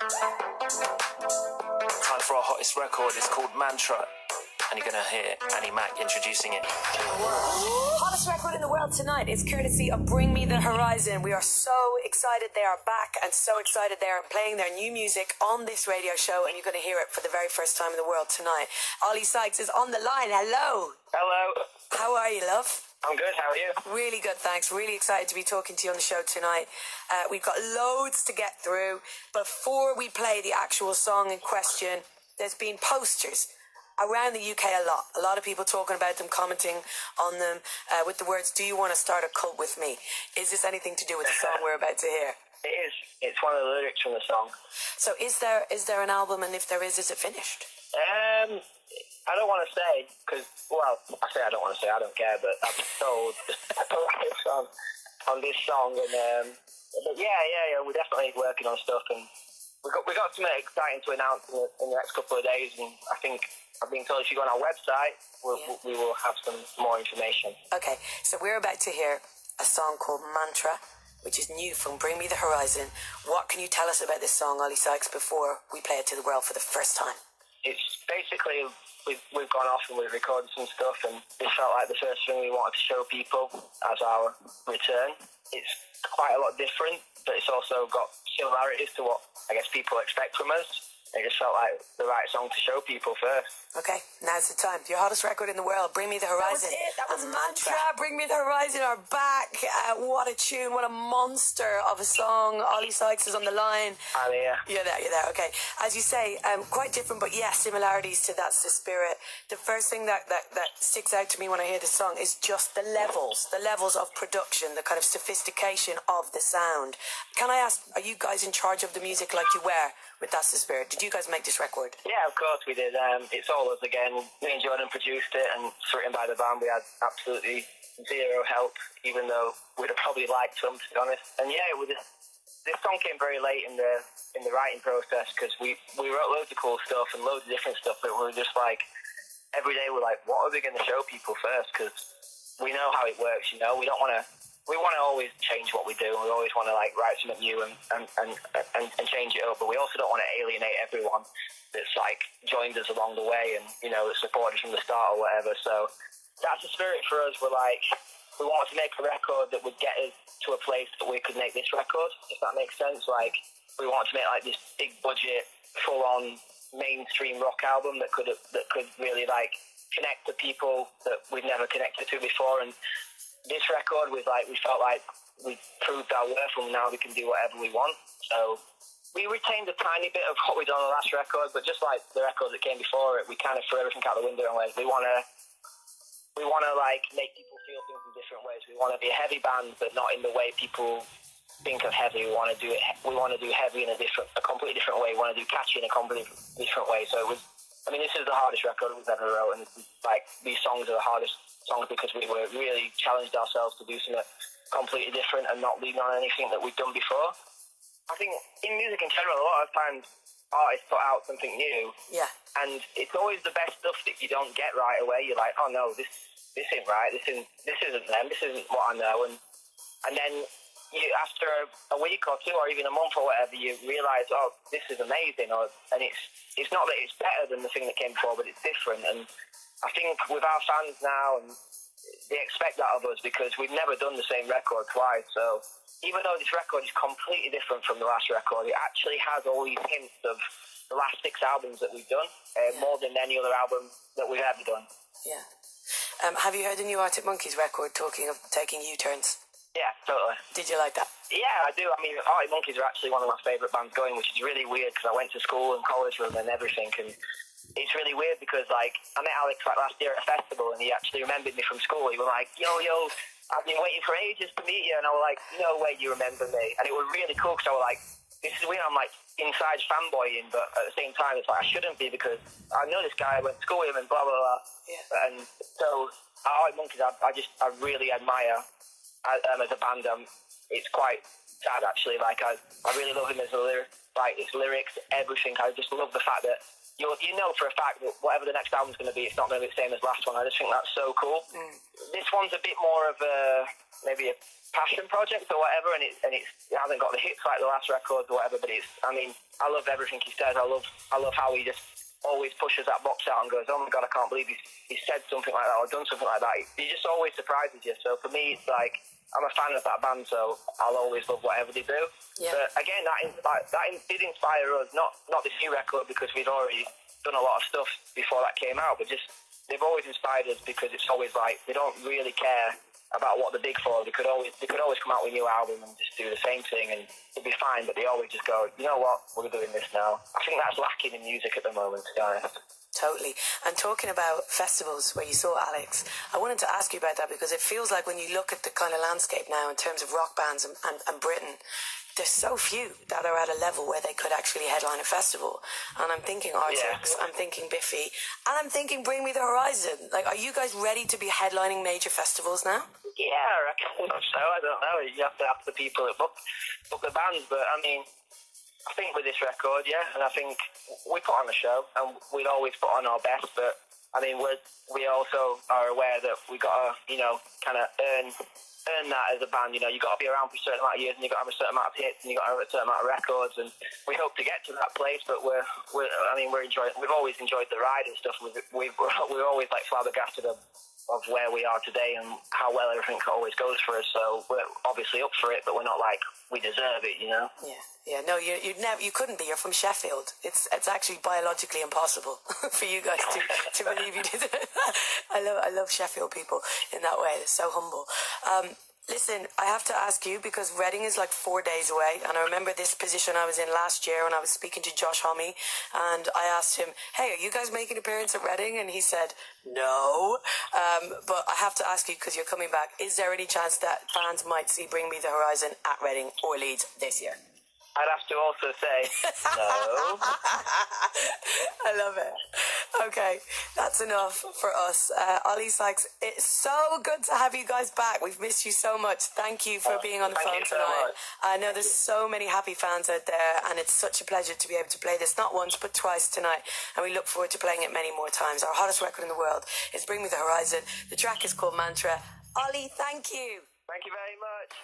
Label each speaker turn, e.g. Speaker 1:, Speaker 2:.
Speaker 1: Time for our hottest record. It's called Mantra. And you're going to hear Annie Mac introducing it.
Speaker 2: Hottest record in the world tonight is courtesy of Bring Me the Horizon. We are so excited they are back and so excited they are playing their new music on this radio show, and you're going to hear it for the very first time in the world tonight. Ollie Sykes is on the line. Hello.
Speaker 3: Hello.
Speaker 2: How are you, love?
Speaker 3: I'm good, how are you?
Speaker 2: Really good, thanks. Really excited to be talking to you on the show tonight. We've got loads to get through. Before we play the actual song in question, there's been posters around the UK a lot. A lot of people talking about them, commenting on them with the words, "Do you want to start a cult with me?" Is this anything to do with the song we're about to hear?
Speaker 3: It is. It's one of the lyrics from the song.
Speaker 2: So is there an album, and if there is it finished?
Speaker 3: I don't want to say, because, well, I say I don't want to say, I don't care, but I'm told on this song, and but yeah, we're definitely working on stuff, and we got something exciting to announce in the next couple of days, and I think I've been told if you go on our website, we will have some more information.
Speaker 2: Okay, so we're about to hear a song called Mantra, which is new from Bring Me the Horizon. What can you tell us about this song, Ollie Sykes, before we play it to the world for the first time?
Speaker 3: It's basically, we've gone off and we've recorded some stuff, and it felt like the first thing we wanted to show people as our return. It's quite a lot different, but it's also got similarities to what I guess people expect from us. It just felt like the right song to show people first.
Speaker 2: Okay, now's the time. Your hottest record in the world, Bring Me the Horizon.
Speaker 3: That was
Speaker 2: Mantra. Bring Me the Horizon are back. What a tune, what a monster of a song. Ollie Sykes is on the line.
Speaker 3: I'm here.
Speaker 2: You're there, okay. As you say, quite different, but yeah, similarities to That's the Spirit. The first thing that sticks out to me when I hear this song is just the levels of production, the kind of sophistication of the sound. Can I ask, are you guys in charge of the music like you were with That's the Spirit? Did you guys make this record?
Speaker 3: Yeah, of course we did. It's all us again. Me and Jordan produced it, and it's written by the band. We had absolutely zero help, even though we'd have probably liked some, to be honest. And yeah, this song came very late in the writing process, because we wrote loads of cool stuff and loads of different stuff, but we were just like, every day we're like, what are we going to show people first? Because we know how it works, you know. We want to always change what we do, and we always want to like write something new and change it up, but we also don't want to alienate everyone that's like joined us along the way and, you know, supported from the start or whatever. So that's the spirit for us. We're like, we wanted to make a record that would get us to a place that we could make this record, if that makes sense. Like, we wanted to make like this big budget, full on mainstream rock album that could really like connect to people that we've never connected to before. And this record was like, we felt like we proved our worth, and now we can do whatever we want. So we retained a tiny bit of what we'd done on the last record, but just like the record that came before it, we kind of threw everything out the window and went, we want to like make people feel things in different ways. We want to be a heavy band, but not in the way people think of heavy. We want to do heavy in a completely different way. We want to do catchy in a completely different way. So it was, I mean, this is the hardest record we've ever wrote, and like these songs are the hardest songs because we were really challenged ourselves to do something completely different and not lean on anything that we've done before. I think in music in general, a lot of times artists put out something new, and it's always the best stuff that you don't get right away. You're like, oh no, this isn't right. This isn't them. This isn't what I know. And then you, after a week or two or even a month or whatever, you realise, oh, this is amazing. And it's not that it's better than the thing that came before, but it's different. And I think with our fans now, and they expect that of us because we've never done the same record twice. So even though this record is completely different from the last record, it actually has all these hints of the last 6 albums that we've done, more than any other album that we've ever done.
Speaker 2: Yeah. Have you heard the new Arctic Monkeys record talking of taking U-turns?
Speaker 3: Yeah, totally.
Speaker 2: Did you like that?
Speaker 3: Yeah, I do. I mean, Arctic Monkeys are actually one of my favourite bands going, which is really weird because I went to school and college with them and everything, and it's really weird because, like, I met Alex like last year at a festival, and he actually remembered me from school. He was like, yo, I've been waiting for ages to meet you. And I was like, no way you remember me. And it was really cool because I was like, this is weird. I'm like inside fanboying, but at the same time, it's like I shouldn't be because I know this guy, I went to school with him and blah, blah, blah. Yeah. And so, Arctic Monkeys, I really admire as a band. It's quite sad, actually. Like, I really love him as a his lyrics, everything. I just love the fact that you know for a fact that whatever the next album's going to be, it's not going to be the same as the last one. I just think that's so cool. This one's a bit more of maybe a passion project or whatever, and it hasn't got the hits like the last records or whatever. But I love everything he says. I love how he just always pushes that box out and goes, oh my God, I can't believe he said something like that or done something like that. He just always surprises you. So for me, it's like, I'm a fan of that band, so I'll always love whatever they do. Yeah. But again, that did inspire us, not this new record, because we've already done a lot of stuff before that came out, but just they've always inspired us because it's always like they don't really care about what they're big for. They could always come out with a new album and just do the same thing and it'd be fine, but they always just go, you know what, we're doing this now. I think that's lacking in music at the moment, to be honest.
Speaker 2: Totally. And talking about festivals where you saw Alex, I wanted to ask you about that because it feels like when you look at the kind of landscape now in terms of rock bands and Britain, there's so few that are at a level where they could actually headline a festival. And I'm thinking Arctics, I'm thinking Biffy, and I'm thinking Bring Me the Horizon. Like, are you guys ready to be headlining major festivals now?
Speaker 3: Yeah, I reckon so. I don't know. You have to ask the people that book the bands, but I mean, I think with this record, yeah, and I think we put on a show, and we'd always put on our best, but I mean, we also are aware that we got to, kind of earn that as a band. You got to be around for a certain amount of years, and you got to have a certain amount of hits, and you got to have a certain amount of records, and we hope to get to that place. But we're enjoying. We've always enjoyed the ride and stuff. We're always like flabbergasted of where we are today and how well everything always goes for us. So we're obviously up for it, but we're not like we deserve it,
Speaker 2: Yeah. No, you couldn't be. You're from Sheffield. It's actually biologically impossible for you guys to believe you did it. I love Sheffield people in that way. They're so humble. Listen, I have to ask you because Reading is like 4 days away, and I remember this position I was in last year when I was speaking to Josh Homme, and I asked him, "Hey, are you guys making an appearance at Reading?" And he said, "No." But I have to ask you because you're coming back. Is there any chance that fans might see Bring Me the Horizon at Reading or Leeds this year?
Speaker 3: I'd have to also say no.
Speaker 2: I love it. Okay, that's enough for us. Ollie, Sykes, it's so good to have you guys back. We've missed you so much. Thank you for being on the phone tonight. I know there's so many happy fans out there, and it's such a pleasure to be able to play this not once but twice tonight, and we look forward to playing it many more times. Our hottest record in the world is Bring Me the Horizon. The track is called Mantra. Ollie, thank you.
Speaker 3: Thank you very much.